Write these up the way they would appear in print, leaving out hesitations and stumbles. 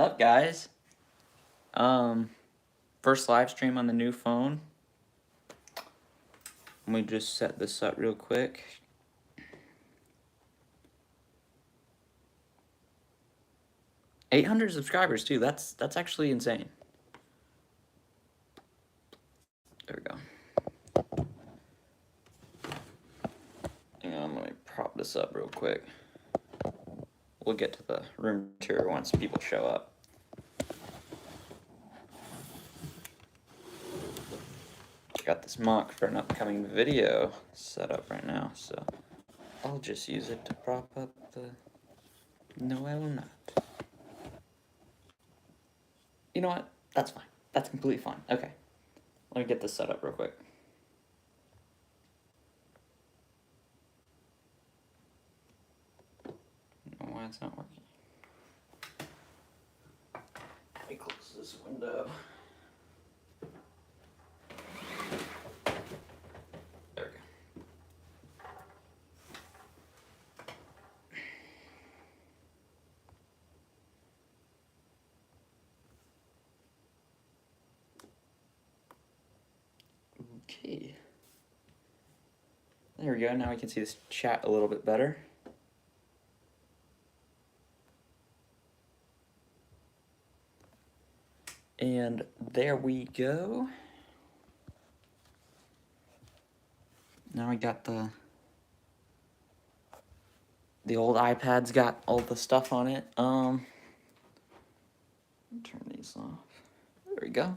up, guys? First live stream on the new phone. Let me just set this up real quick. $800 subscribers too. That's actually insane. There we go. Hang on, let me prop this up real quick. We'll get to the room tour once people show up. Got this mock for an upcoming video set up right now, so I'll just use it to prop up the Noel nut. You know what? That's fine. That's completely fine. Okay. Let me get this set up real quick. I don't know why it's not working. Let me close this window. There we go. Okay. There we go. Now we can see this chat a little bit better. And there we go. Now we got the old iPad's got all the stuff on it. Turn these off. There we go.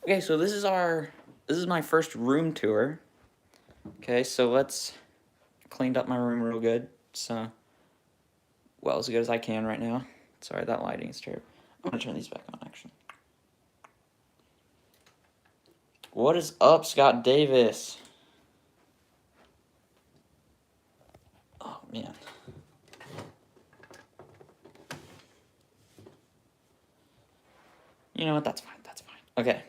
Okay, so this is my first room tour. Okay, so let's cleaned up my room real good. So, well, as good as I can right now. Sorry, that lighting is terrible. I'm gonna turn these back on, actually. What is up, Scott Davis? Oh, man. You know what? That's fine. That's fine. Okay.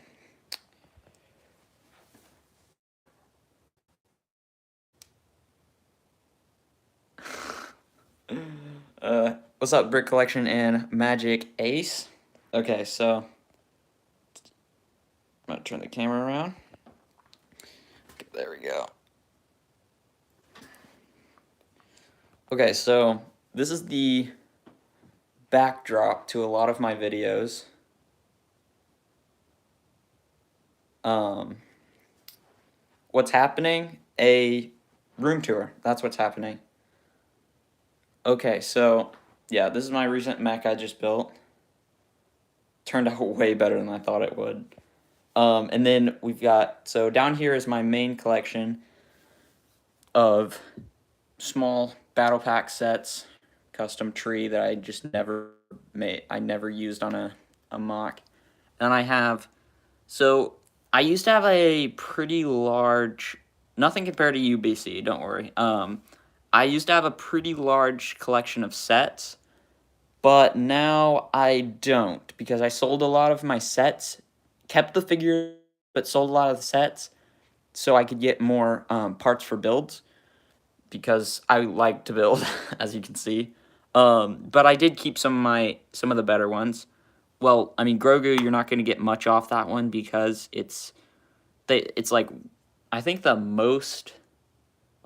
What's up, Brick Collection and Magic Ace? Okay, so I'm gonna turn the camera around. There we go. Okay, so this is the backdrop to a lot of my videos. What's happening? A room tour. That's what's happening. Okay, so yeah, this is my recent mech I just built. Turned out way better than I thought it would. And then we've got, so down here is my main collection of small battle pack sets, custom tree that I just never made, I never used on a mock. And I have, so I used to have a pretty large, nothing compared to UBC, don't worry. I used to have a pretty large collection of sets, but now I don't, because I sold a lot of my sets, kept the figure, but sold a lot of the sets, so I could get more parts for builds, because I like to build, as you can see. But I did keep some of the better ones. Well, I mean, Grogu, you're not going to get much off that one, because it's like, I think the most,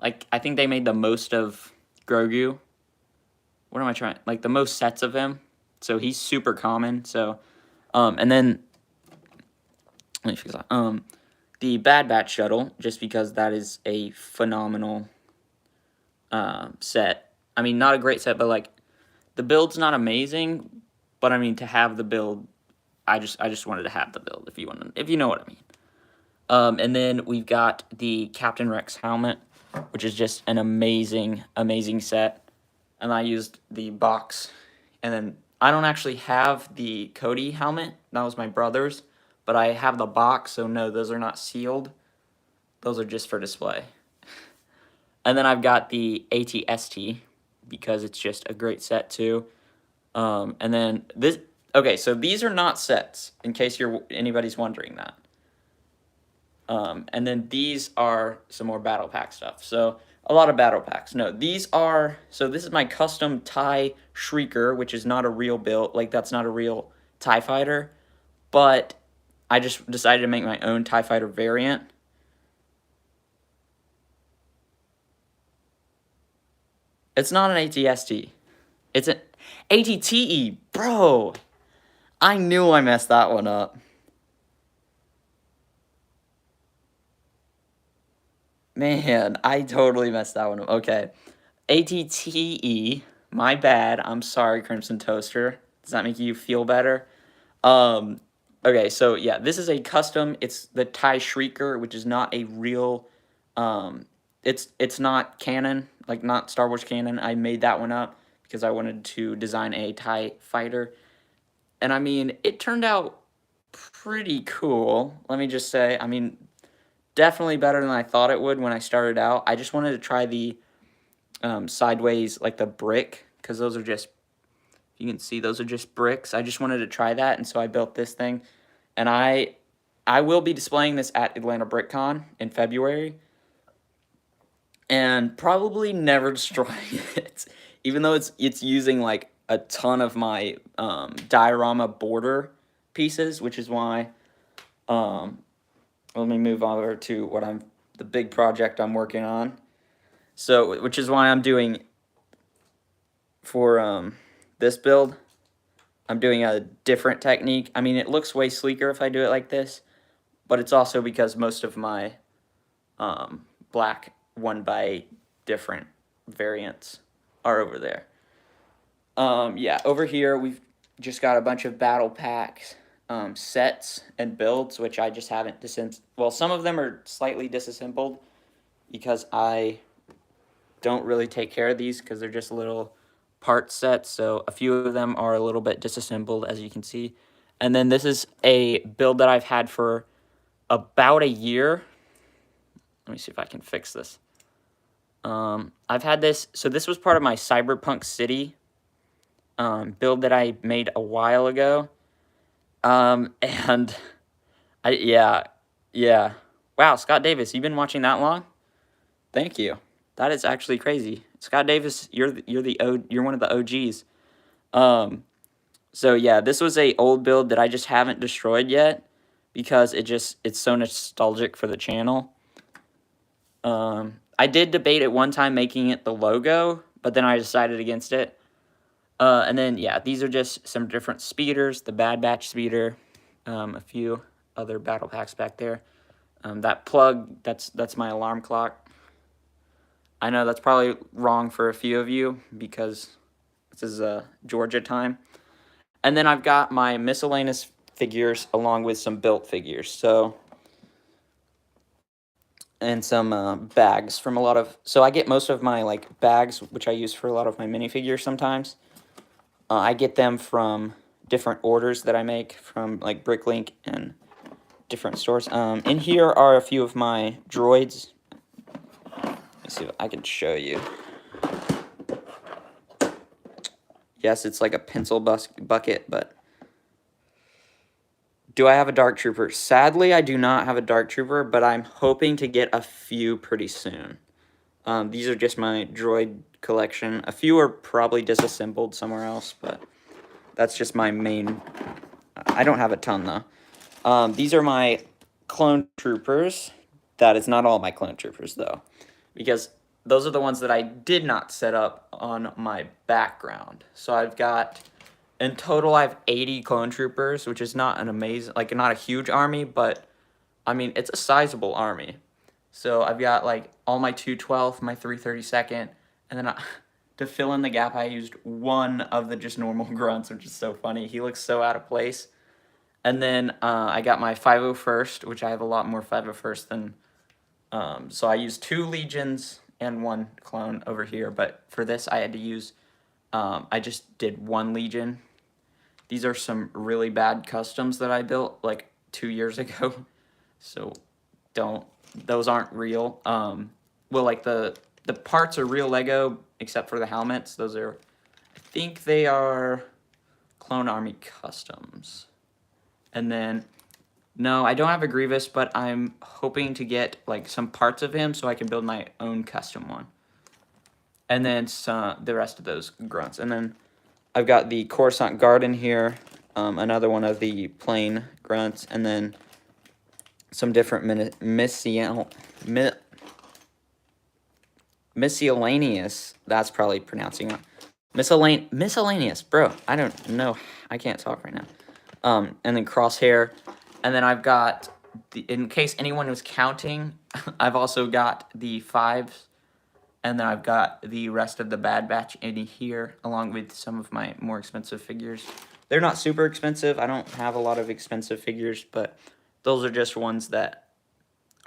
like, I think they made the most of Grogu. What am I trying? Like, the most sets of him. So he's super common. So, and then, let me fix that. The Bad Batch shuttle, just because that is a phenomenal set. I mean, not a great set, but like, the build's not amazing, but I mean, to have the build, I just wanted to have the build, if you know what I mean. And then we've got the Captain Rex helmet, which is just an amazing, amazing set. And I used the box. And then I don't actually have the Cody helmet. That was my brother's. But I have the box, so no, those are not sealed. Those are just for display. And then I've got the AT-ST, because it's just a great set too. And then this, okay, so these are not sets, in case anybody's wondering that. And then these are some more battle pack stuff. So a lot of battle packs. No, these are, so this is my custom TIE Shrieker, which is not a real build, like that's not a real TIE Fighter, but I just decided to make my own TIE Fighter variant. It's not an ATST. It's an ATTE, bro. I knew I messed that one up. Man, I totally messed that one up. Okay. ATTE, my bad. I'm sorry, Crimson Toaster. Does that make you feel better? Okay, so yeah, this is a custom. It's the TIE Shrieker, which is not a real, it's not canon, like not Star Wars canon. I made that one up because I wanted to design a TIE fighter. And I mean, it turned out pretty cool. Let me just say, I mean, definitely better than I thought it would when I started out. I just wanted to try the sideways, like the brick, because those are just, you can see those are just bricks. I just wanted to try that, and so I built this thing. And I will be displaying this at Atlanta BrickCon in February. And probably never destroying it. Even though it's using like a ton of my diorama border pieces, which is why let me move over to the big project I'm working on. So, which is why I'm doing for this build, I'm doing a different technique. I mean, it looks way sleeker if I do it like this, but it's also because most of my black 1x8 different variants are over there. Yeah, over here we've just got a bunch of battle packs, sets, and builds, which I just haven't disassembled. Well, some of them are slightly disassembled because I don't really take care of these because they're just little part sets, so a few of them are a little bit disassembled, as you can see. And then this is a build that I've had for about a year. Let me see if I can fix this. I've had this, so this was part of my Cyberpunk City build that I made a while ago. And yeah. Wow, Scott Davis, you've been watching that long? Thank you. That is actually crazy. Scott Davis, you're one of the OGs. So yeah, this was a old build that I just haven't destroyed yet because it's so nostalgic for the channel. I did debate at one time making it the logo, but then I decided against it. And then yeah, these are just some different speeders, the Bad Batch speeder, a few other battle packs back there. That plug, that's my alarm clock. I know that's probably wrong for a few of you because this is Georgia time. And then I've got my miscellaneous figures along with some built figures. So, and some bags from a lot of, so I get most of my like bags, which I use for a lot of my minifigures sometimes. I get them from different orders that I make from like Bricklink and different stores. In here are a few of my droids. Let's see if I can show you. Yes, it's like a pencil bucket, but do I have a Dark Trooper? Sadly, I do not have a Dark Trooper, but I'm hoping to get a few pretty soon. These are just my droid collection. A few are probably disassembled somewhere else, but that's just my main. I don't have a ton, though. These are my clone troopers. That is not all my clone troopers, though, because those are the ones that I did not set up on my background. So I've got, in total, I have 80 clone troopers, which is not an amazing, like not a huge army, but I mean, it's a sizable army. So I've got like all my 212th, my 332nd, and then to fill in the gap, I used one of the just normal grunts, which is so funny. He looks so out of place. And then I got my 501st, which I have a lot more 501st than, so I used 2 legions and 1 clone over here, but for this I had to use, I just did 1 legion. These are some really bad customs that I built like 2 years ago, so those aren't real. Well, like the parts are real Lego, except for the helmets. Those are, I think they are Clone Army customs. And then, no, I don't have a Grievous, but I'm hoping to get like some parts of him so I can build my own custom one. And then the rest of those grunts. And then I've got the Coruscant Guard in here. another one of the plain grunts, and then some different miscellaneous. That's probably pronouncing it. Miscellaneous, bro. I don't know. I can't talk right now. And then crosshair, and then I've got in case anyone was counting, I've also got the 5s, and then I've got the rest of the Bad Batch in here, along with some of my more expensive figures. They're not super expensive. I don't have a lot of expensive figures, but those are just ones that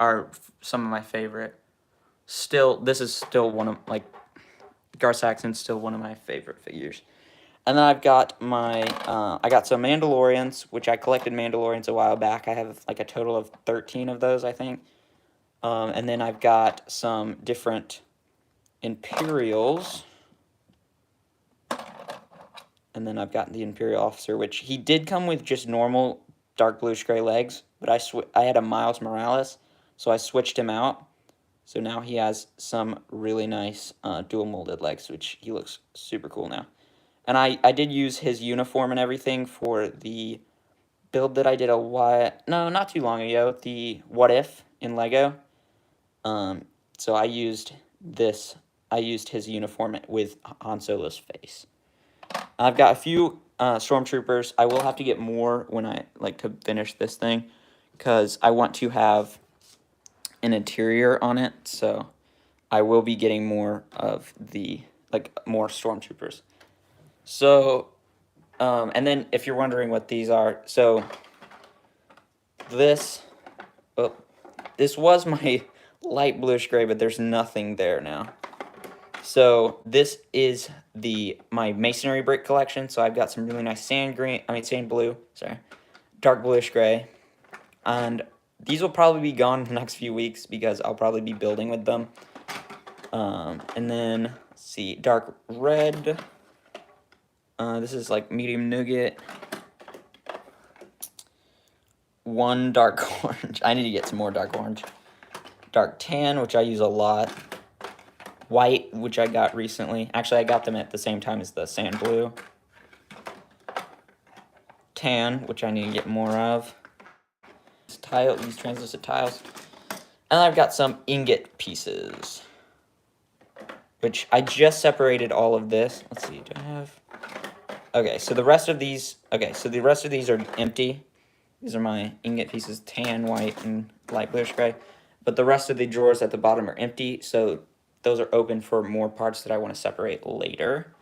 are some of my favorite. Still, this is still one of, like, Gar Saxon's still one of my favorite figures. And then I've got my, I got some Mandalorians, which I collected Mandalorians a while back. I have like a total of 13 of those, I think. And then I've got some different Imperials. And then I've got the Imperial Officer, which he did come with just normal dark bluish gray legs, but I had a Miles Morales, so I switched him out. So now he has some really nice dual molded legs, which he looks super cool now. And I did use his uniform and everything for the build that I did not too long ago, the What If in Lego. So I used his uniform with Han Solo's face. I've got a few Stormtroopers. I will have to get more when I like to finish this thing, because I want to have an interior on it, so I will be getting more of the, more Stormtroopers. So, and then if you're wondering what these are, so this was my light bluish gray, but there's nothing there now. So this is my masonry brick collection. So I've got some really nice sand blue, dark bluish gray, and these will probably be gone in the next few weeks because I'll probably be building with them. And then, let's see, dark red. This is like medium nougat. One dark orange. I need to get some more dark orange. Dark tan, which I use a lot. White, which I got recently. Actually, I got them at the same time as the sand blue. Tan, which I need to get more of. These translucent tiles. And I've got some ingot pieces, which I just separated all of this. Let's see, do I have... Okay, so the rest of these are empty. These are my ingot pieces, tan, white, and light bluish gray. But the rest of the drawers at the bottom are empty, so those are open for more parts that I want to separate later.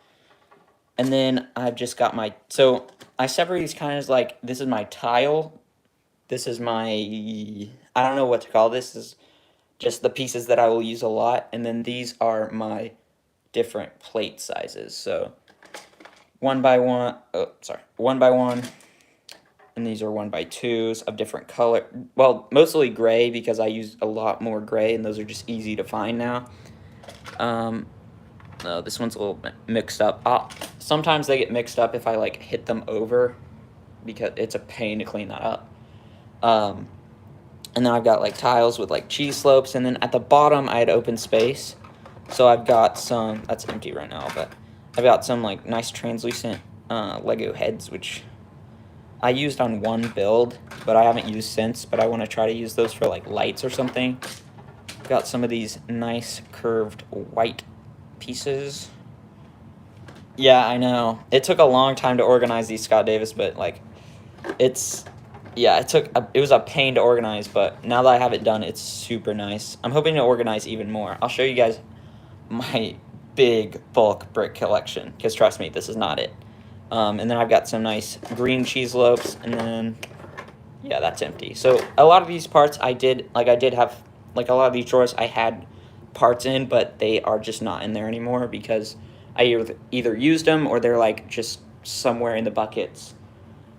And then I've just got so I separate these kind of like, this is my tile. This is my, I don't know what to call this. This is just the pieces that I will use a lot. And then these are my different plate sizes. So one by one, and these are 1x2s of different color. Well, mostly gray, because I use a lot more gray, and those are just easy to find now. No, this one's a little bit mixed up. Sometimes they get mixed up if I like hit them over, because it's a pain to clean that up. And then I've got like tiles with like cheese slopes, and then at the bottom I had open space. So I've got some, that's empty right now, but I've got some like nice translucent Lego heads, which I used on one build, but I haven't used since, but I want to try to use those for like lights or something. I've got some of these nice curved white pieces. Yeah, I know. It took a long time to organize these Scott Davis, but like it was a pain to organize, but now that I have it done, it's super nice. I'm hoping to organize even more. I'll show you guys my big bulk brick collection, because trust me, this is not it. And then I've got some nice green cheese loaves, and then, yeah, that's empty. So a lot of these parts I did have, like a lot of these drawers I had parts in, but they are just not in there anymore because I either used them or they're like just somewhere in the buckets.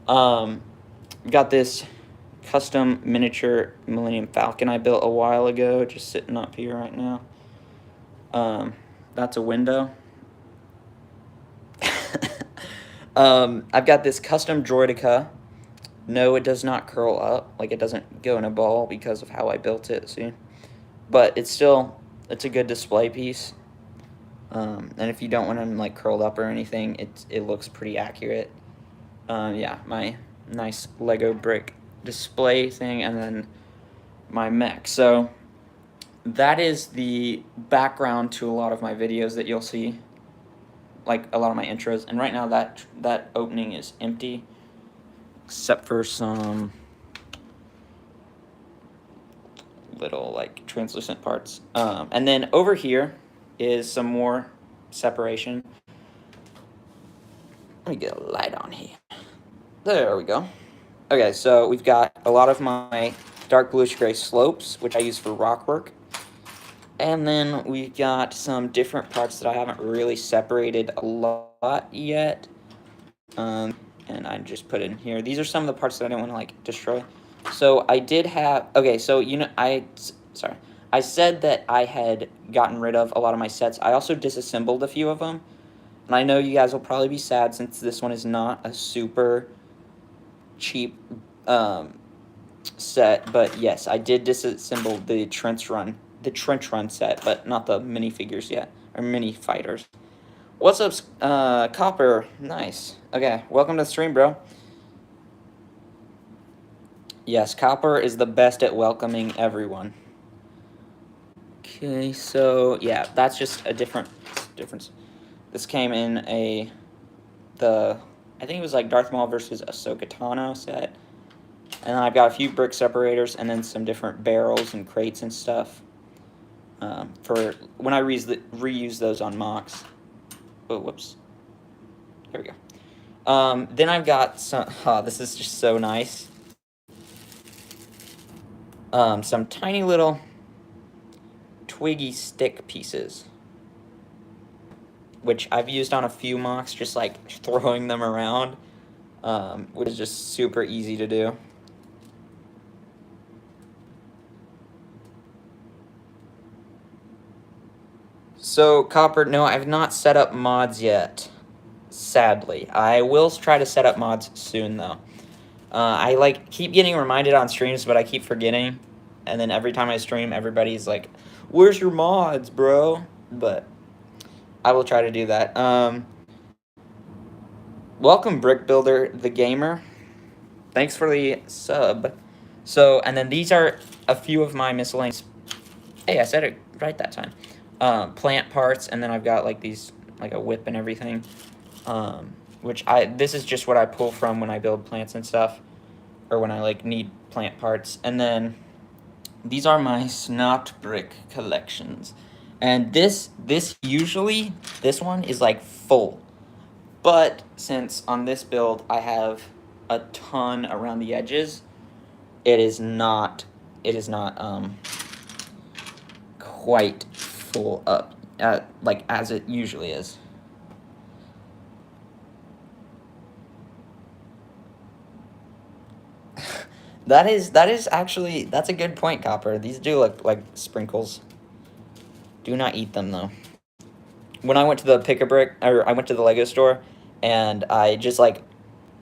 Got this custom miniature Millennium Falcon I built a while ago, just sitting up here right now. That's a window. I've got this custom Droideka. No, it does not curl up. Like, it doesn't go in a ball because of how I built it, see? But it's a good display piece. And if you don't want them, like, curled up or anything, it looks pretty accurate. Yeah, my nice Lego brick display thing, and then my mech. So that is the background to a lot of my videos that you'll see, like a lot of my intros. And right now that opening is empty, except for some little like translucent parts. And then over here is some more separation. Let me get a light on here. There we go. Okay, so we've got a lot of my dark bluish gray slopes, which I use for rock work. And then we've got some different parts that I haven't really separated a lot yet. And I just put in here. These are some of the parts that I didn't want to like destroy. So I did have, okay, so sorry. I said that I had gotten rid of a lot of my sets. I also disassembled a few of them. And I know you guys will probably be sad since this one is not a super cheap set, but yes, I did disassemble the Trench Run set, but not the minifigures yet, or mini fighters. What's up, Copper? Nice. Okay, welcome to the stream, bro. Yes, Copper is the best at welcoming everyone. Okay, so yeah, that's just a difference. This came in I think it was like Darth Maul versus Ahsoka Tano set. And then I've got a few brick separators and then some different barrels and crates and stuff for when I reuse those on mocks. Oh, whoops. Here we go. Then I've got some, this is just so nice. Some tiny little twiggy stick pieces, which I've used on a few mocks, just like throwing them around, which is just super easy to do. So, Copper, no, I've not set up mods yet, sadly. I will try to set up mods soon, though. I, like, keep getting reminded on streams, but I keep forgetting. And then every time I stream, everybody's like, where's your mods, bro? But I will try to do that. Welcome, Brick Builder, the gamer. Thanks for the sub. So, and then these are a few of my miscellaneous... Hey, I said it right that time. Plant parts, and then I've got like these, like a whip and everything, this is just what I pull from when I build plants and stuff, or when I like need plant parts. And then these are my Snot Brick collections, and this one is like full, but since on this build I have a ton around the edges, it is not quite full up, like as it usually is. That is actually, that's a good point, Copper. These do look like sprinkles. Do not eat them though. When I went to the Pick-a-Brick, or I went to the Lego store, and I just like,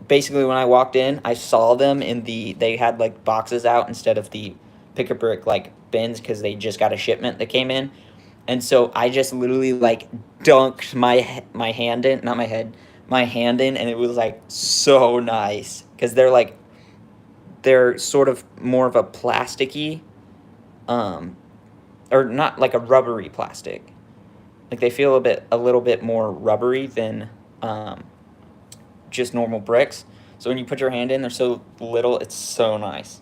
basically when I walked in, I saw them they had like boxes out instead of the Pick-a-Brick like bins, because they just got a shipment that came in. And so I just literally like dunked my hand in, not my head, my hand in, and it was like so nice, because they're sort of more of a plasticky, or not like a rubbery plastic. Like they feel a little bit more rubbery than just normal bricks. So when you put your hand in, they're so little, it's so nice.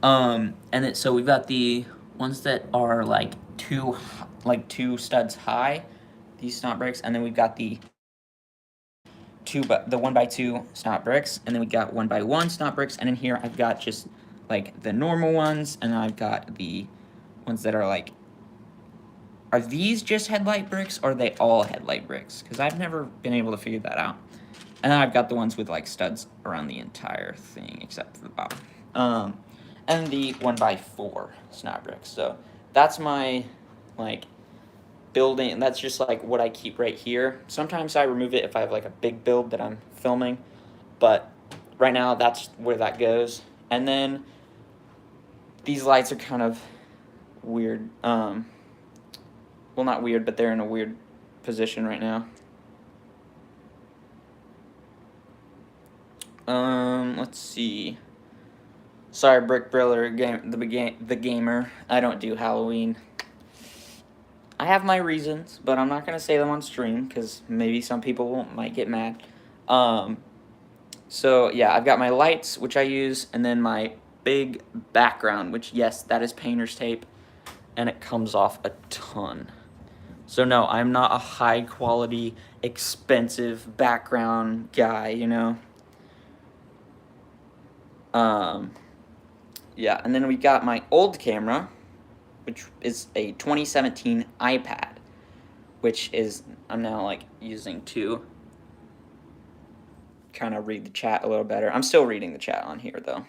So we've got the ones that are like two studs high, these Snot Bricks, and then we've got the 1x2 Snot Bricks, and then we got 1x1 Snot Bricks, and in here I've got just like the normal ones, and I've got the ones that are like, are these just headlight bricks, or are they all headlight bricks? Because I've never been able to figure that out. And then I've got the ones with like studs around the entire thing except for the bottom. And the 1x4 Snot Bricks. So that's my like building, that's just like what I keep right here. Sometimes I remove it if I have like a big build that I'm filming, but right now that's where that goes. And then these lights are kind of weird. Well, not weird, but they're in a weird position right now. Let's see. Sorry, Brick Briller, the gamer. I don't do Halloween. I have my reasons, but I'm not gonna say them on stream because maybe some people might get mad. Um, so yeah, I've got my lights, which I use, and then my big background, which yes, that is painter's tape, and it comes off a ton. So no, I'm not a high quality, expensive background guy, you know. Um, yeah, and then we got my old camera, which is a 2017 iPad, which is I'm now like using to kind of read the chat a little better. I'm still reading the chat on here though.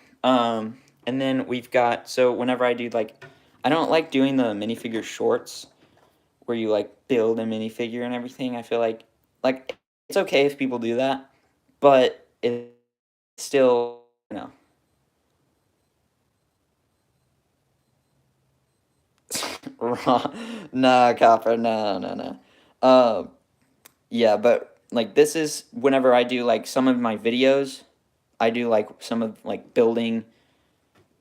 And then we've got, so whenever I do like, I don't like doing the minifigure shorts where you like build a minifigure and everything. I feel like it's okay if people do that, but it's still, you know. Nah, Copper, no. Yeah, but like this is whenever I do like some of my videos, I do like some of like building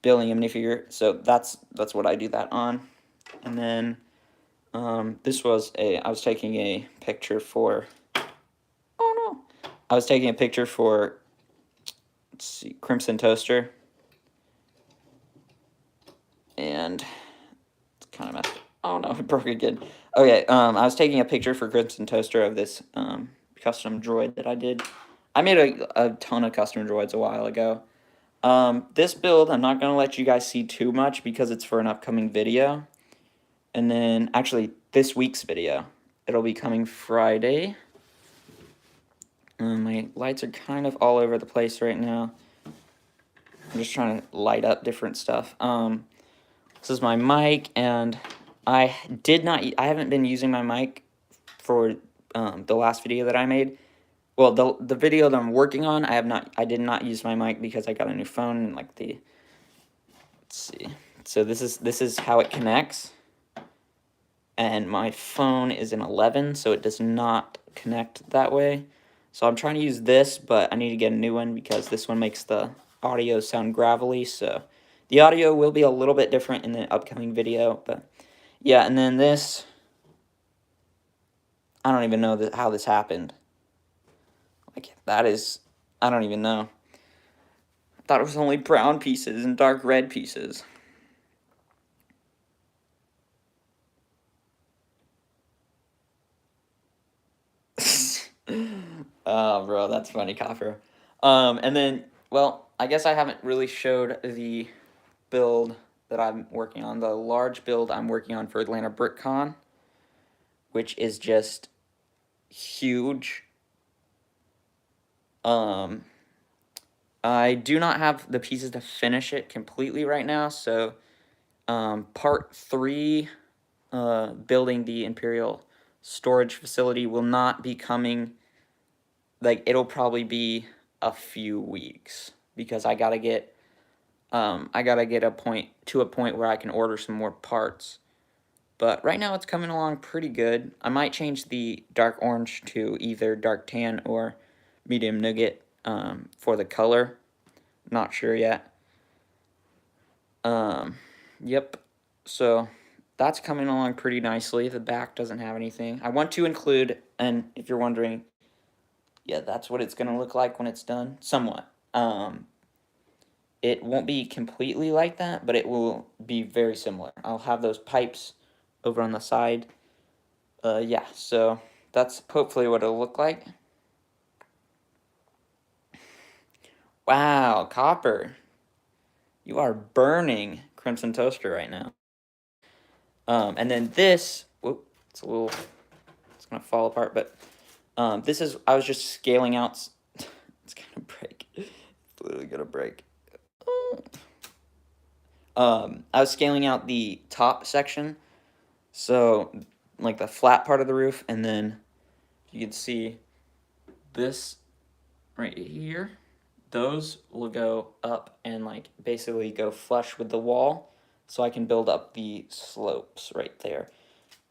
a minifigure. So that's what I do that on. And then this was I was taking a picture for, oh no, I was taking a picture for, let's see, Crimson Toaster, and it's kind of messed up. Oh no, it broke again. Okay, I was taking a picture for Crimson Toaster of this custom droid that I did. I made a ton of custom droids a while ago. This build, I'm not going to let you guys see too much because it's for an upcoming video. And then, actually, this week's video. It'll be coming Friday. My lights are kind of all over the place right now. I'm just trying to light up different stuff. This is my mic, and I haven't been using my mic for the last video that I made. Well, the video that I'm working on, I did not use my mic because I got a new phone and like let's see. So this is how it connects. And my phone is an 11, so it does not connect that way. So I'm trying to use this, but I need to get a new one because this one makes the audio sound gravelly. So the audio will be a little bit different in the upcoming video, but yeah. And then this, I don't even know how this happened. Like that is, I don't even know. I thought it was only brown pieces and dark red pieces. Oh, bro, that's funny, Copper. And then, well, I guess I haven't really showed the build that I'm working on, the large build I'm working on for Atlanta BrickCon, which is just huge. I do not have the pieces to finish it completely right now, so part 3, building the Imperial storage facility, will not be coming. Like, it'll probably be a few weeks because I gotta get a point where I can order some more parts. But right now it's coming along pretty good. I might change the dark orange to either dark tan or medium nougat for the color. Not sure yet. Yep. So that's coming along pretty nicely. The back doesn't have anything. I want to include, and if you're wondering, yeah, that's what it's going to look like when it's done. Somewhat. It won't be completely like that, but it will be very similar. I'll have those pipes over on the side. Yeah, so that's hopefully what it'll look like. Wow, Copper. You are burning Crimson Toaster right now. And then this, whoop, it's going to fall apart, but this is, I was just scaling out, it's going to break. It's literally going to break. I was scaling out the top section, so like the flat part of the roof, and then you can see this right here. Those will go up and like basically go flush with the wall, so I can build up the slopes right there,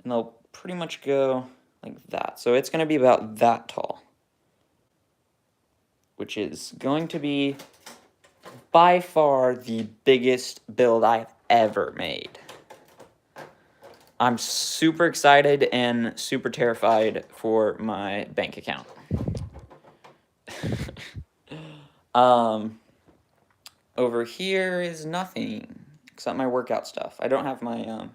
and they'll pretty much go like that. So it's gonna be about that tall. which is going to be by far the biggest build I've ever made. I'm super excited and super terrified for my bank account. Over here is nothing except my workout stuff. I don't have my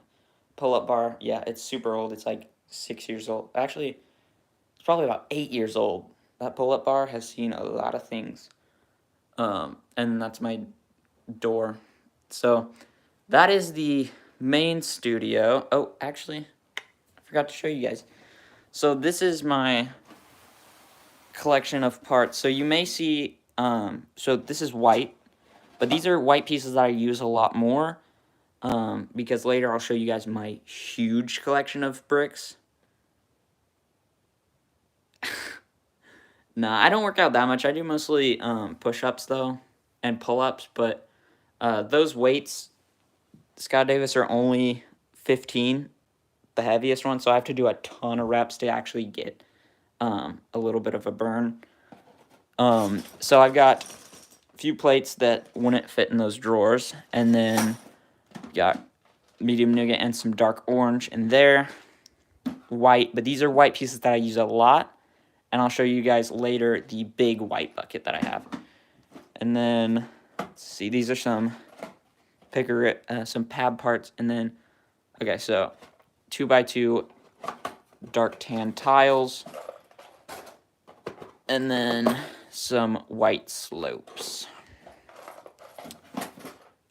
pull-up bar. Yeah, it's super old. It's like 6 years old. Actually, it's probably about 8 years old. That pull-up bar has seen a lot of things. And that's my door. So that is the main studio. Oh, actually, I forgot to show you guys. So this is my collection of parts. So you may see, so this is white, but these are white pieces that I use a lot more, because later I'll show you guys my huge collection of bricks. Nah, I don't work out that much. I do mostly push-ups though, and pull-ups, but those weights, Scott Davis, are only 15, the heaviest one, so I have to do a ton of reps to actually get a little bit of a burn. So I've got a few plates that wouldn't fit in those drawers, and then got medium nougat and some dark orange in there, white, but these are white pieces that I use a lot, and I'll show you guys later the big white bucket that I have. And then, let's see, these are some some pad parts, and then, okay, so 2x2 dark tan tiles, and then some white slopes.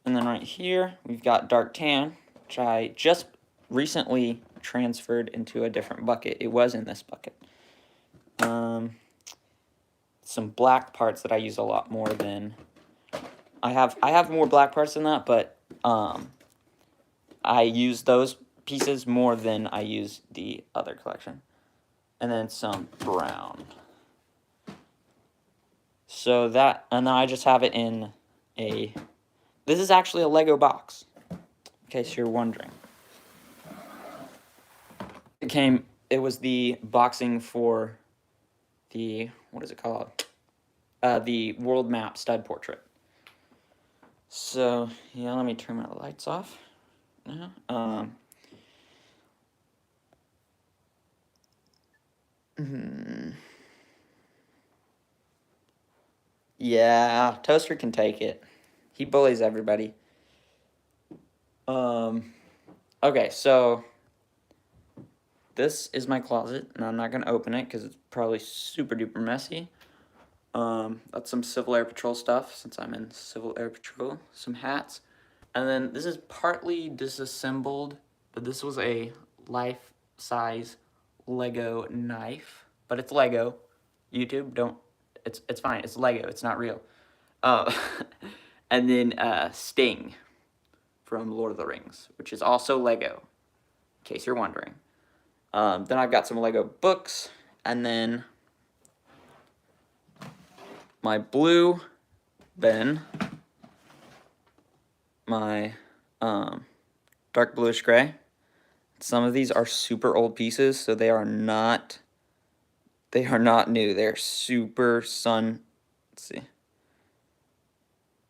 And then right here, we've got dark tan, which I just recently transferred into a different bucket. It was in this bucket. Some black parts that I use a lot more than... I have more black parts than that, but I use those pieces more than I use the other collection. And then some brown. So that, and then I just have it in a... This is actually a Lego box, in case you're wondering. It was the boxing for the, what is it called? The world map stud portrait. So, yeah, let me turn my lights off now. Yeah, Toaster can take it. He bullies everybody. Okay, so this is my closet, and I'm not going to open it because it's probably super duper messy. That's some Civil Air Patrol stuff, since I'm in Civil Air Patrol. Some hats. And then this is partly disassembled, but this was a life-size Lego knife. But it's Lego. YouTube, don't... It's fine. It's Lego. It's not real. And then Sting from Lord of the Rings, which is also Lego, in case you're wondering. Then I've got some Lego books, and then my blue bin, my dark bluish gray. Some of these are super old pieces, so they are not new. They're super sun. Let's see.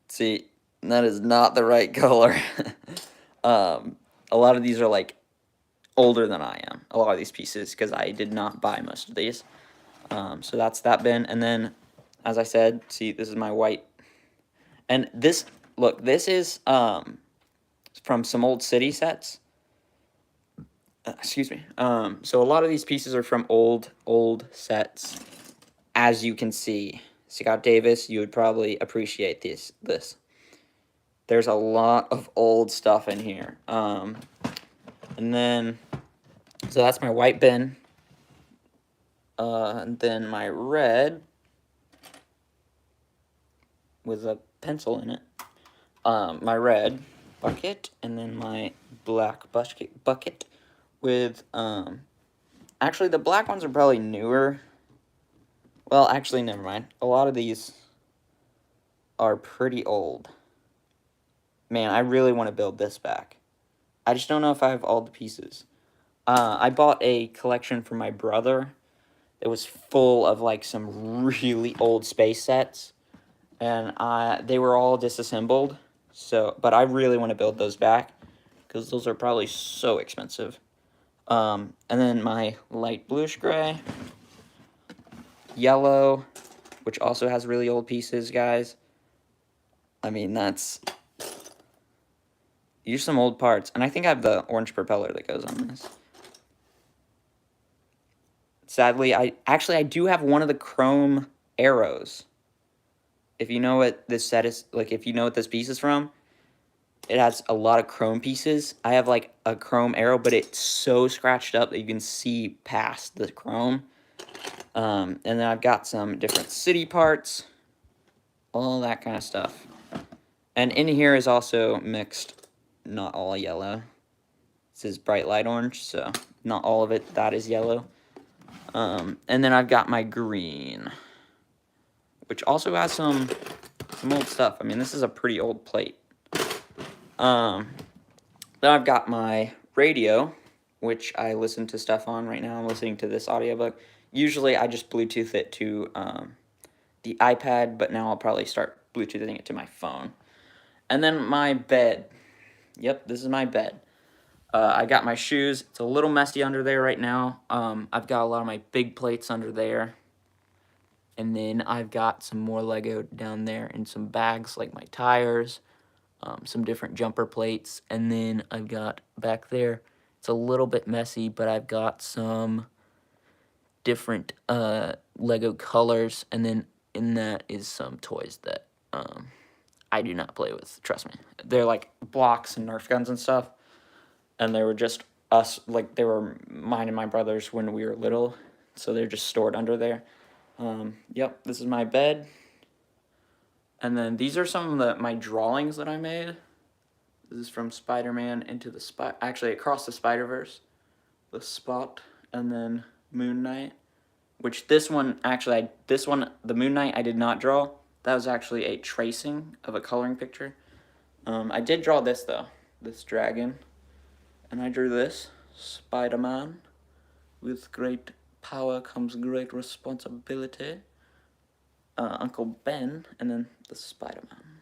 See, that is not the right color. A lot of these are like older than I am. A lot of these pieces, because I did not buy most of these. So that's that bin. And then, as I said, see, this is my white. And this, look, this is from some old city sets. Excuse me. So a lot of these pieces are from old sets. As you can see, Scott Davis, you would probably appreciate this. There's a lot of old stuff in here. And then, so that's my white bin. And then my red with a pencil in it. My red bucket, and then my black bucket with, actually the black ones are probably newer. Well, actually, never mind. A lot of these are pretty old. Man, I really want to build this back. I just don't know if I have all the pieces. I bought a collection for my brother. it was full of like some really old space sets, and they were all disassembled. So, but I really want to build those back because those are probably so expensive. And then my light bluish gray, yellow, which also has really old pieces, guys. I mean, that's... Use some old parts. And I think I have the orange propeller that goes on this. Sadly, I do have one of the chrome arrows. If you know what this set is, like, if you know what this piece is from, it has a lot of chrome pieces. I have, like, a chrome arrow, but it's so scratched up that you can see past the chrome. And then I've got some different city parts, all that kind of stuff. And in here is also mixed, not all yellow. This is bright light orange, so not all of it that is yellow. And then I've got my green, which also has some old stuff. I mean, this is a pretty old plate. Then I've got my radio, which I listen to stuff on right now. I'm listening to this audiobook. Usually I just Bluetooth it to the iPad, but now I'll probably start Bluetoothing it to my phone. And then my bed. Yep, this is my bed. I got my shoes. It's a little messy under there right now. I've got a lot of my big plates under there. And then I've got some more Lego down there and some bags like my tires, some different jumper plates. And then I've got back there, it's a little bit messy, but I've got some different Lego colors. And then in that is some toys that I do not play with, trust me. They're like blocks and Nerf guns and stuff. And they were just us, like, they were mine and my brother's when we were little, so they're just stored under there. Yep, this is my bed. And then these are some of my drawings that I made. This is from Spider-Man into the actually across the Spider-Verse, the Spot, and then Moon Knight. Which this one, actually, the Moon Knight I did not draw. That was actually a tracing of a coloring picture. I did draw this though, this dragon. And I drew this, Spider-Man. With great power comes great responsibility. Uncle Ben, and then the Spider-Man.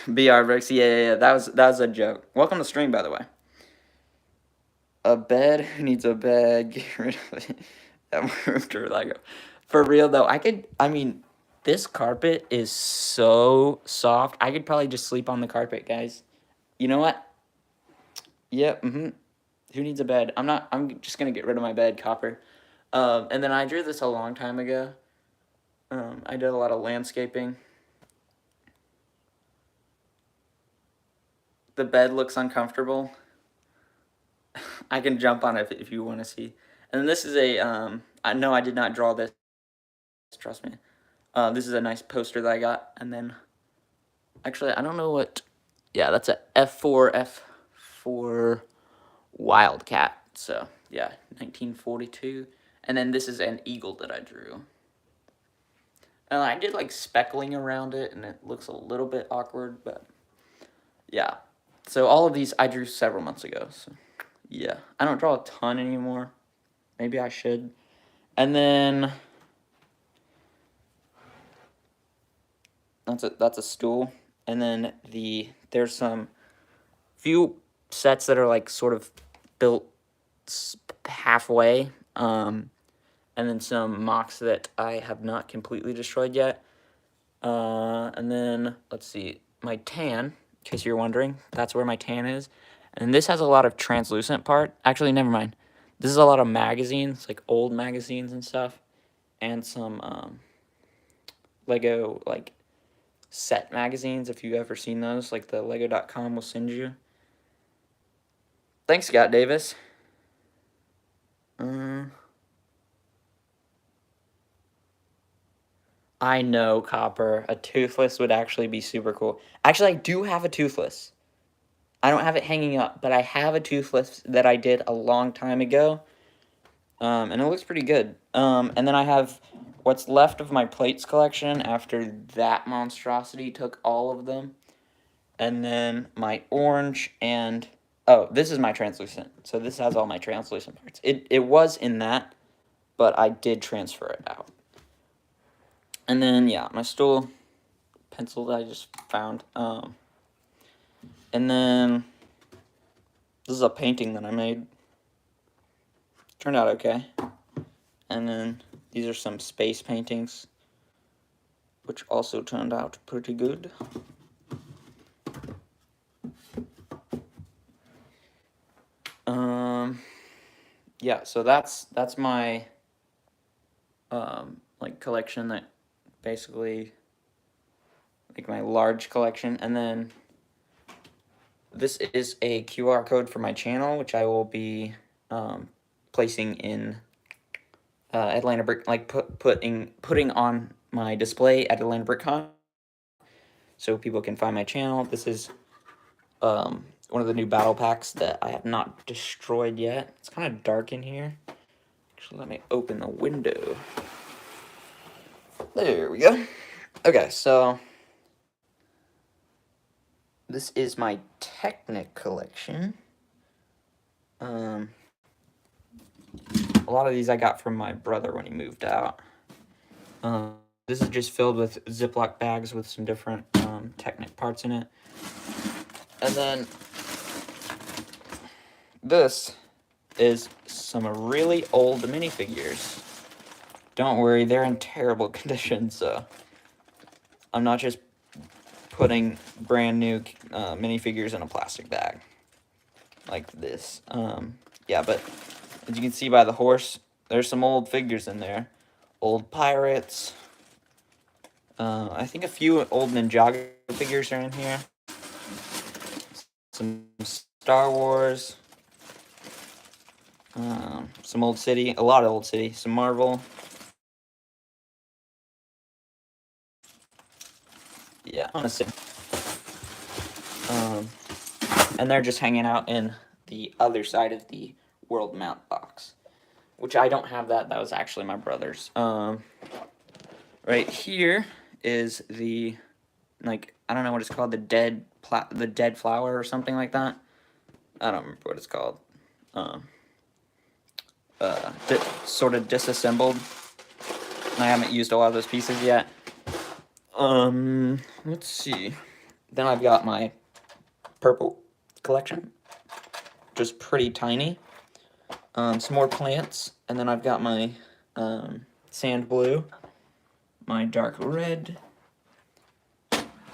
BR Bricks, yeah, that was a joke. Welcome to stream, by the way. A bed, who needs a bed? Get rid of it. That moved to Lego. For real though, I mean, this carpet is so soft. I could probably just sleep on the carpet, guys. You know what? Yep, Who needs a bed? I'm just gonna get rid of my bed, Copper. And then I drew this a long time ago. I did a lot of landscaping. The bed looks uncomfortable. I can jump on it if you want to see. And this is I did not draw this. Trust me. This is a nice poster that I got. And then, actually, I don't know what. Yeah, that's a F4 Wildcat. So, yeah, 1942. And then this is an eagle that I drew. And I did, like, speckling around it, and it looks a little bit awkward, but, yeah. So, all of these I drew several months ago, so, yeah. I don't draw a ton anymore. Maybe I should. And then, that's a stool. And then there's some few sets that are, like, sort of built halfway, and then some mocks that I have not completely destroyed yet. And then, let's see, my tan, in case you're wondering, that's where my tan is. And this has a lot of translucent part. Actually, never mind. This is a lot of magazines, like old magazines and stuff, and some Lego, like, set magazines, if you've ever seen those, like the Lego.com will send you. Thanks, Scott Davis. I know, Copper. A toothless would actually be super cool. Actually, I do have a toothless. I don't have it hanging up, but I have a toothless that I did a long time ago. And it looks pretty good. And then I have what's left of my plates collection after that monstrosity took all of them. And then my orange and... Oh, this is my translucent. So this has all my translucent parts. It was in that. but I did transfer it out. And then, yeah, my stool, pencil that I just found. And then, this is a painting that I made. Turned out okay. And then, these are some space paintings, which also turned out pretty good. Yeah, so that's my like collection, that basically like my large collection. And then this is a QR code for my channel, which I will be placing in Atlanta Brick, like putting on my display at Atlanta BrickCon, so people can find my channel. This is one of the new battle packs that I have not destroyed yet. It's kind of dark in here. Actually, let me open the window. There we go. Okay, so this is my Technic collection. A lot of these I got from my brother when he moved out. This is just filled with Ziploc bags with some different Technic parts in it. And then this is some really old minifigures. Don't worry, they're in terrible condition, so I'm not just putting brand new minifigures in a plastic bag like this. Yeah, but as you can see by the horse, there's some old figures in there. Old pirates. I think a few old Ninjago figures are in here. Some Star Wars. Some Old City. A lot of Old City. Some Marvel. Yeah, honestly. And they're just hanging out in the other side of the world map box, which I don't have that. That was actually my brother's. Right here is the, like, I don't know what it's called, the dead flower or something like that. I don't remember what it's called. Sort of disassembled. I haven't used a lot of those pieces yet. Let's see. Then I've got my purple collection, just pretty tiny. Some more plants, and then I've got my sand blue, my dark red,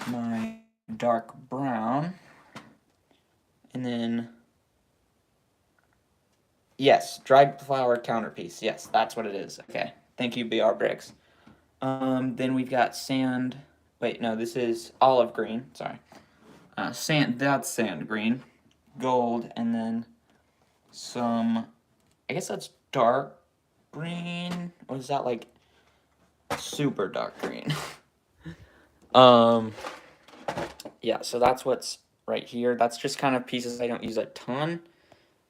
my dark brown, and then, yes, dried flower counterpiece. Yes, that's what it is. Okay, thank you, BR Bricks. Then we've got sand. Wait, no, this is olive green. Sorry. That's sand green, gold, and then some, I guess that's dark green, or is that like super dark green? Yeah, so that's what's right here. That's just kind of pieces I don't use a ton.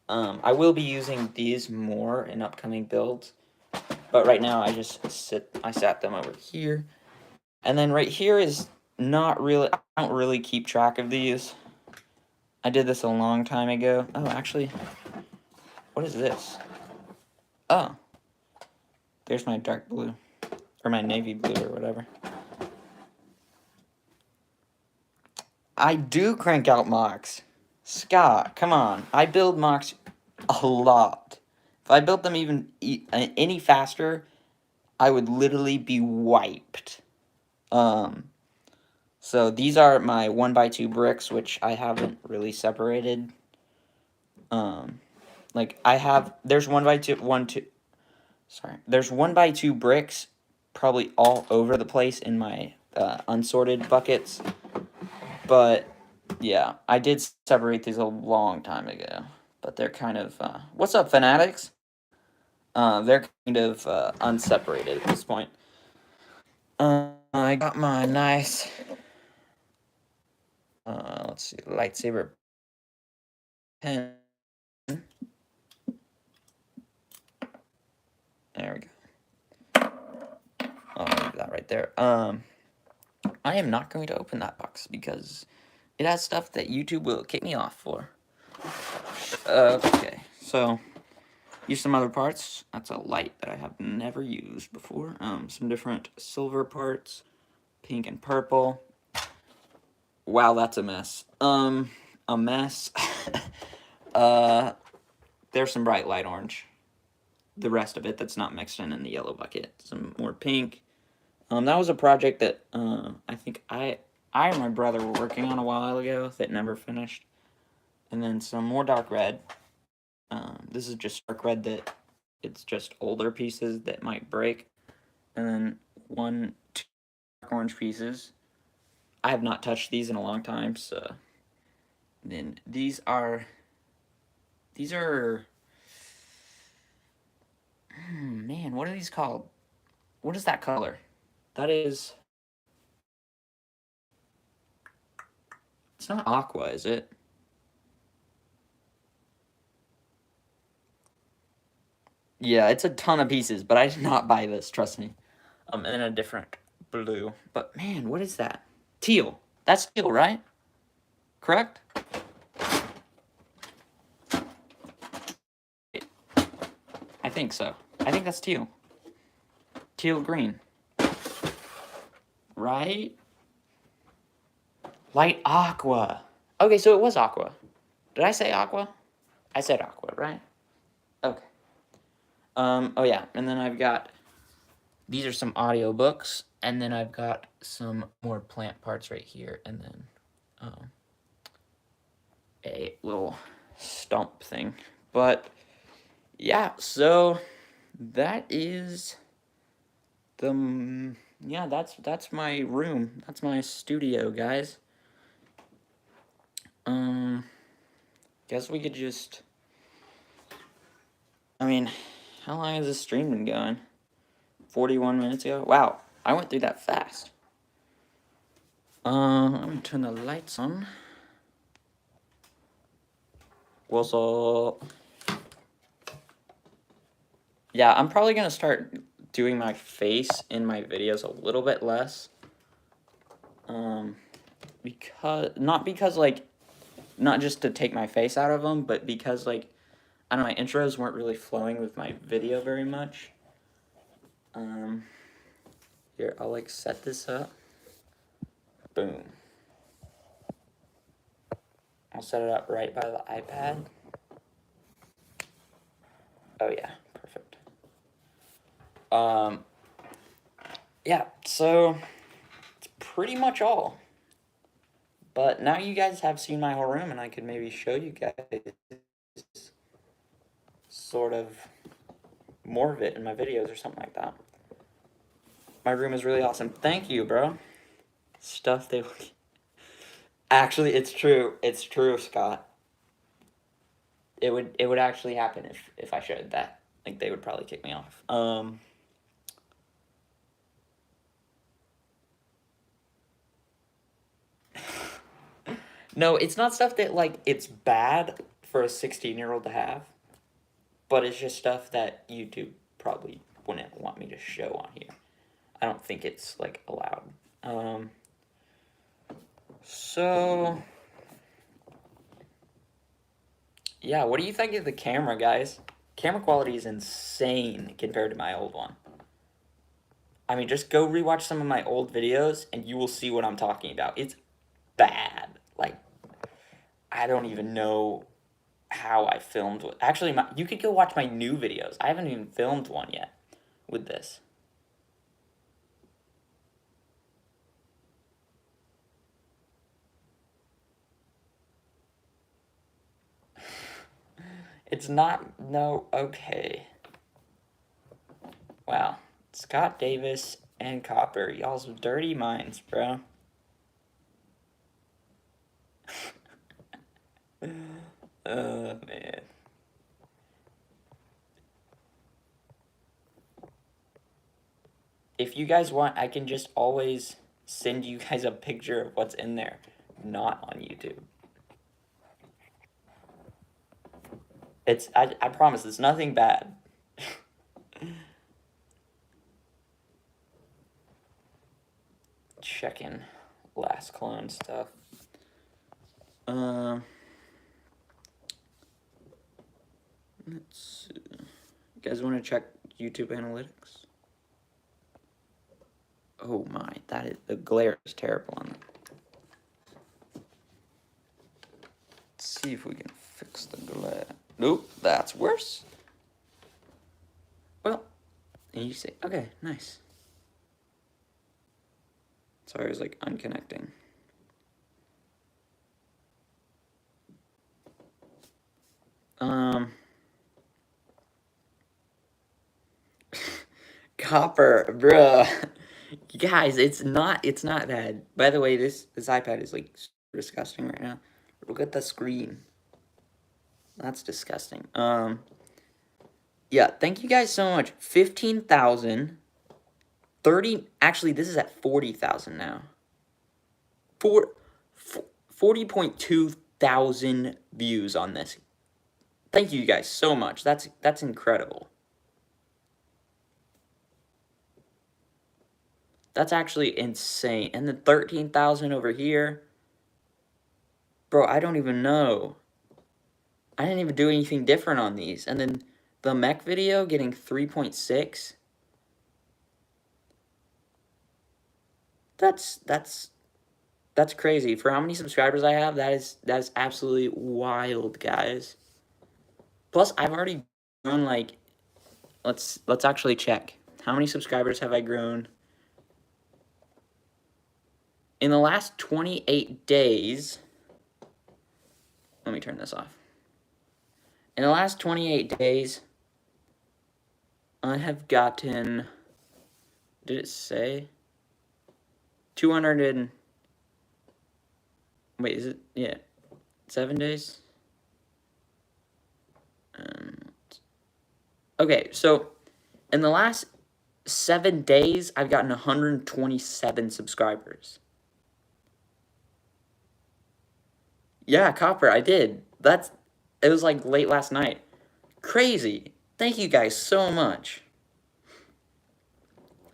I will be using these more in upcoming builds, but right now I sat them over here. And then right here is not really, I don't really keep track of these. I did this a long time ago. Oh, actually, what is this? Oh, there's my dark blue, or my navy blue, or whatever. I do crank out mocks. Scott, come on. I build mocks a lot. If I built them even any faster, I would literally be wiped. So these are my 1x2 bricks, which I haven't really separated. Like I have, there's 1x2 bricks probably all over the place in my unsorted buckets. But yeah, I did separate these a long time ago. But they're kind of, what's up, fanatics? They're kind of unseparated at this point. I got my nice, let's see, lightsaber pen. There we go. I'll leave that right there. I am not going to open that box because it has stuff that YouTube will kick me off for. Okay, so use some other parts. That's a light that I have never used before. Some different silver parts, pink and purple. Wow, that's a mess. A mess. There's some bright light orange. The rest of it that's not mixed in the yellow bucket. Some more pink. That was a project that I think I and my brother were working on a while ago that never finished. And then some more dark red. This is just dark red that it's just older pieces that might break. And then two dark orange pieces. I have not touched these in a long time, so then these are man, what are these called? What is that color? That is, it's not aqua, is it? Yeah, it's a ton of pieces, but I did not buy this, trust me. And then a different blue. But man, what is that? Teal. That's teal, right? Correct? I think so. I think that's teal. Teal green. Right? Light aqua. Okay, so it was aqua. Did I say aqua? I said aqua, right? Okay. Oh yeah, and then I've got, these are some audio books, and then I've got some more plant parts right here, and then a little stump thing. But yeah, so that is the, yeah, that's my room. That's my studio, guys. Guess we could just, I mean, how long has this stream been going? 41 minutes ago? Wow, I went through that fast. I'm gonna turn the lights on. What's up? Yeah, I'm probably gonna start doing my face in my videos a little bit less. Because like, not just to take my face out of them, but because like, I don't know, my intros weren't really flowing with my video very much. Here, I'll like set this up. Boom. I'll set it up right by the iPad. Oh yeah, perfect. Yeah, so it's pretty much all. But now you guys have seen my whole room, and I could maybe show you guys sort of more of it in my videos or something like that. My room is really awesome. Thank you, bro. Stuff they look. Actually, it's true. It's true, Scott. It would actually happen if I showed that. Like, they would probably kick me off. No, it's not stuff that like it's bad for a 16-year-old to have, but it's just stuff that YouTube probably wouldn't want me to show on here. I don't think it's like allowed. So yeah, what do you think of the camera, guys? Camera quality is insane compared to my old one. I mean, just go rewatch some of my old videos and you will see what I'm talking about. It's bad. Like, I don't even know how I filmed. Actually, you could go watch my new videos. I haven't even filmed one yet with this. It's not, no, okay. Wow. Scott Davis and Copper, y'all's dirty minds, bro. Man. If you guys want, I can just always send you guys a picture of what's in there, not on YouTube. I promise, it's nothing bad. Checking last clone stuff. Let's see. You guys want to check YouTube analytics? Oh my, the glare is terrible on that. Let's see if we can fix the glare. Nope, that's worse. Well, and you say, okay, nice. Sorry, I was like unconnecting. Copper, bruh. Guys, it's not bad. By the way, this iPad is like super disgusting right now. Look at the screen. That's disgusting. Yeah, thank you guys so much. 15,000. 30, actually, this is at 40,000 now. 40.2 thousand views on this. Thank you guys so much. That's incredible. That's actually insane. And then 13,000 over here. Bro, I don't even know. I didn't even do anything different on these. And then the mech video getting 3.6. That's crazy. For how many subscribers I have, that is absolutely wild, guys. Plus, I've already grown like let's actually check. How many subscribers have I grown? In the last 28 days, let me turn this off. In the last 28 days, I have gotten, did it say? 200 and, wait, is it, yeah, 7 days? Okay, so in the last 7 days, I've gotten 127 subscribers. Yeah, Copper, I did. It was like late last night. Crazy. Thank you guys so much.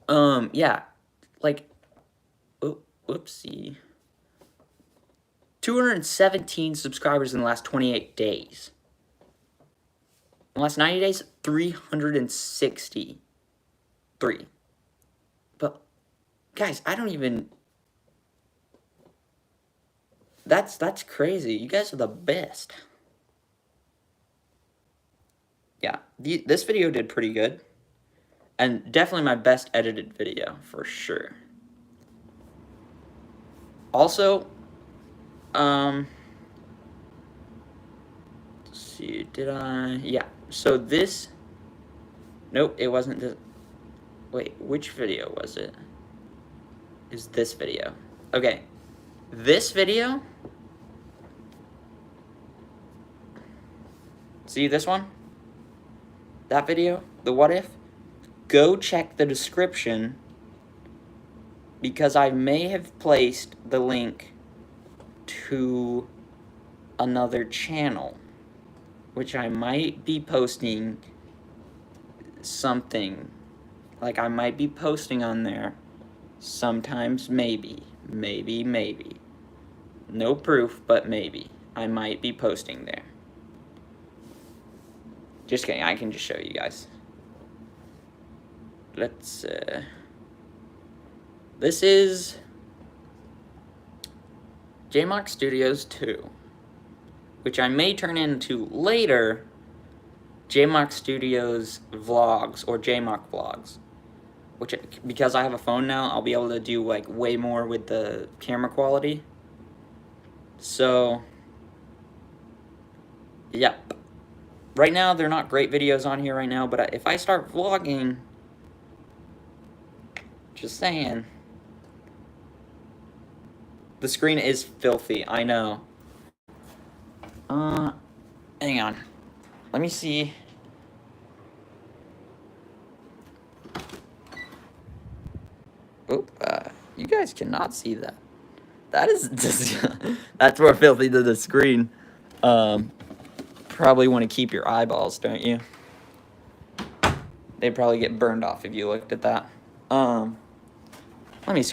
Yeah, like, oh, whoopsie. 217 subscribers in the last 28 days. In the last 90 days, 363. But, guys, I don't even... That's crazy. You guys are the best. Yeah, this video did pretty good. And definitely my best edited video, for sure. Also, let's see, yeah, so this, nope, it wasn't this, wait, which video was it? Is this video. Okay, this video, see this one? That video, the what if? Go check the description, because I may have placed the link to another channel, which I might be posting something. Like, I might be posting on there sometimes, maybe. No proof, but maybe. I might be posting there. Just kidding, I can just show you guys. Let's, this is JMock Studios 2, which I may turn into later JMock Studios vlogs or JMock vlogs. Which, because I have a phone now, I'll be able to do like way more with the camera quality. So, yep. Right now, they're not great videos on here right now, but if I start vlogging, just saying. The screen is filthy, I know. Hang on. Let me see. Oop, you guys cannot see that. That is just, that's more filthy than the screen. Probably want to keep your eyeballs, don't you? They'd probably get burned off if you looked at that. Let me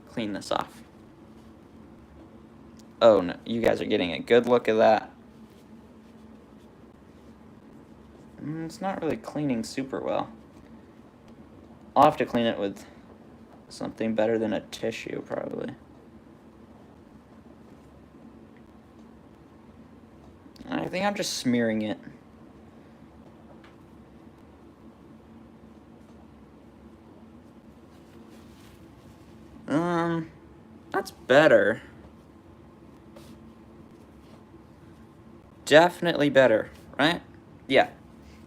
clean this off. Oh no, you guys are getting a good look at that. It's not really cleaning super well. I'll have to clean it with something better than a tissue, probably. I think I'm just smearing it. That's better. Definitely better, right? Yeah,